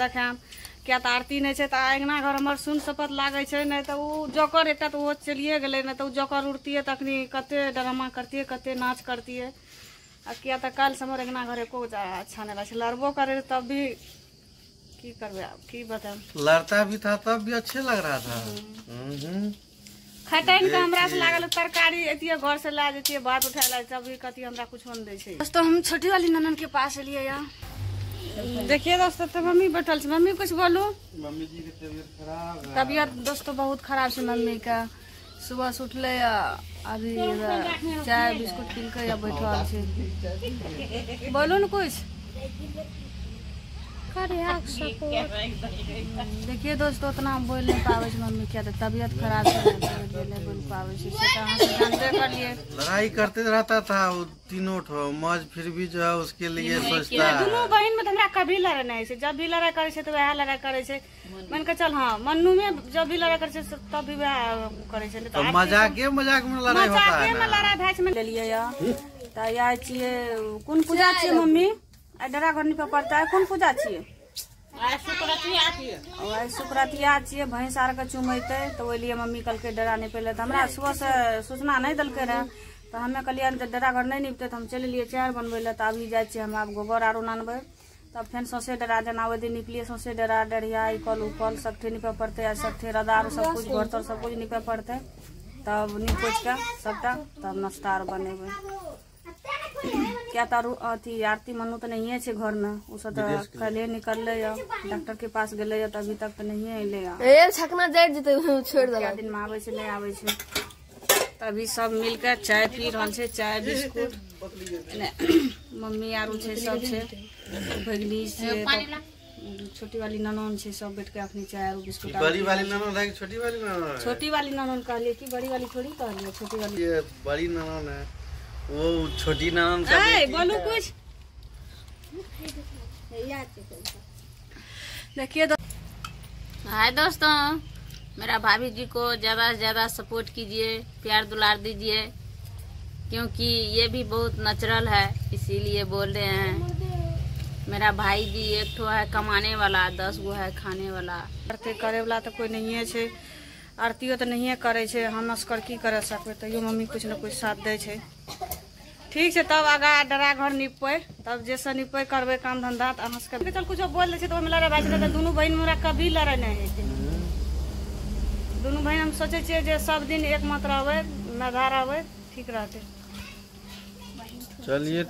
देखाम क्या तो आरती नहीं है तो अंगना घर हमार सुन सपत लागे छे नहीं तो वो जोकर एक तो वो चलिए गए नहीं तो जोकर उड़ती है तखनी कते ड्रामा करती है कते नाच करती है आ क्या तो कल से हमार अंगना घर एको अच्छा नहीं लगे लड़बो करे तब भी की करबे अब की बताएं लड़ता भी था तब भी अच्छे लग रहा था। खटाइन का हमरा से लागल तरकारी एतिए घर से ला देती बात उठा ला तब भी कति हमरा कुछ नहीं दे छे। दोस्तों हम छोटी वाली ननन के पास लिए यार देखिए दोस्तों तो मम्मी बैठल छे मम्मी कुछ बोलो। मम्मी जी की तबीयत खराब है। तबीयत दोस्तों बहुत खराब है मम्मी का सुबह से उठले अभी चाय बिस्कुट पी के या बैठल छे बोलो न कुछ देखिए दोस्तों उतना बोल नहीं पावे मम्मी क्या तबीयत खराब है नहीं बोल पावे जानते कर लिए लड़ाई करते रहता था वो तीनों ठो मौज फिर भी जो है उसके लिए सोचता है। दोनों बहन में हमरा कभी लड़ाई नहीं है जब भी लड़ाई करे छे तो वह लड़ाई करे छे मन के चल हाँ मन्नू में जब भी लड़ाई करे छे तब भी वह करे छे तो मजाक में लड़ाई होता है में लड़ाई भाई में ले लिए या त या छिए कौन पूजा छिए मम्मी आ डरा घर नि पे पड़ता है कौन पूजा छिए शुक्रतिया छिए भैंस आर के चुमैते तो ओहि लिए मम्मी कल के डरा नहीं पहले तो हमरा सुबह से सूचना नहीं दलके रहे तो हमें कहलिए डरा घर नहीं निपते तो हम चल लिए चाय बनबे ला तो अभी जाए हम आब गोबर आरो नानबे तब फिर सौसे डरा जना ओहि दिन निपलिए सौसे डरा डरिया इकल उकल सबठे निपे पड़ते सबठे रदार सब कुछ घर तर सब कुछ निपे पड़ते तब निप पोछ के सबटा तब नाश्ता आर बनेबे क्या तारू अथी आरती मनु तो नहीं है घर में उस कल निकल डॉक्टर के पास गए तो अभी तक तो नहीं अले छकना जाट जते छोड़ दे दिन में आवे नहीं आवे तभी सब मिलकर चाय पी रहा है चाय बिस्कुट मम्मी आरू छे सब छे भगली छे छोटी वाली ननन छे सब बैठ के अपनी चाय आरू बिस्कुट बड़ी वाली ननन है कि छोटी वाली ननन है? छोटी वाली ननन कहलिए कि बड़ी वाली थोड़ी कहलिए छोटी वाली ये बड़ी ननन है वो छोटी ननन का बोलो कुछ देखिए हाय दोस्तों मेरा भाभी जी को ज्यादा से ज्यादा सपोर्ट कीजिए प्यार दुलार दीजिए क्योंकि ये भी बहुत नेचुरल है इसीलिए बोल रहे हैं। मेरा भाई जी एक ठो है कमाने वाला 10 गो है खाने वाला करे वाला तो कोई नहीं है आरतियों तो नहीं करे छे हम असकर की करे सकते तो मम्मी कुछ न कुछ साथ दे छे ठीक है तब आगा डरा घर निपे तब जैसे निपे करबे काम धंधा तो अहाँ चल कुछ बोल दे तो लड़ाई भाई दोनों बहन मेरा कभी लड़ाई नहीं है दोनों बहन हम सोचे छे सब दिन एक मत रहे नधार आवे ठीक रहते। चलिए।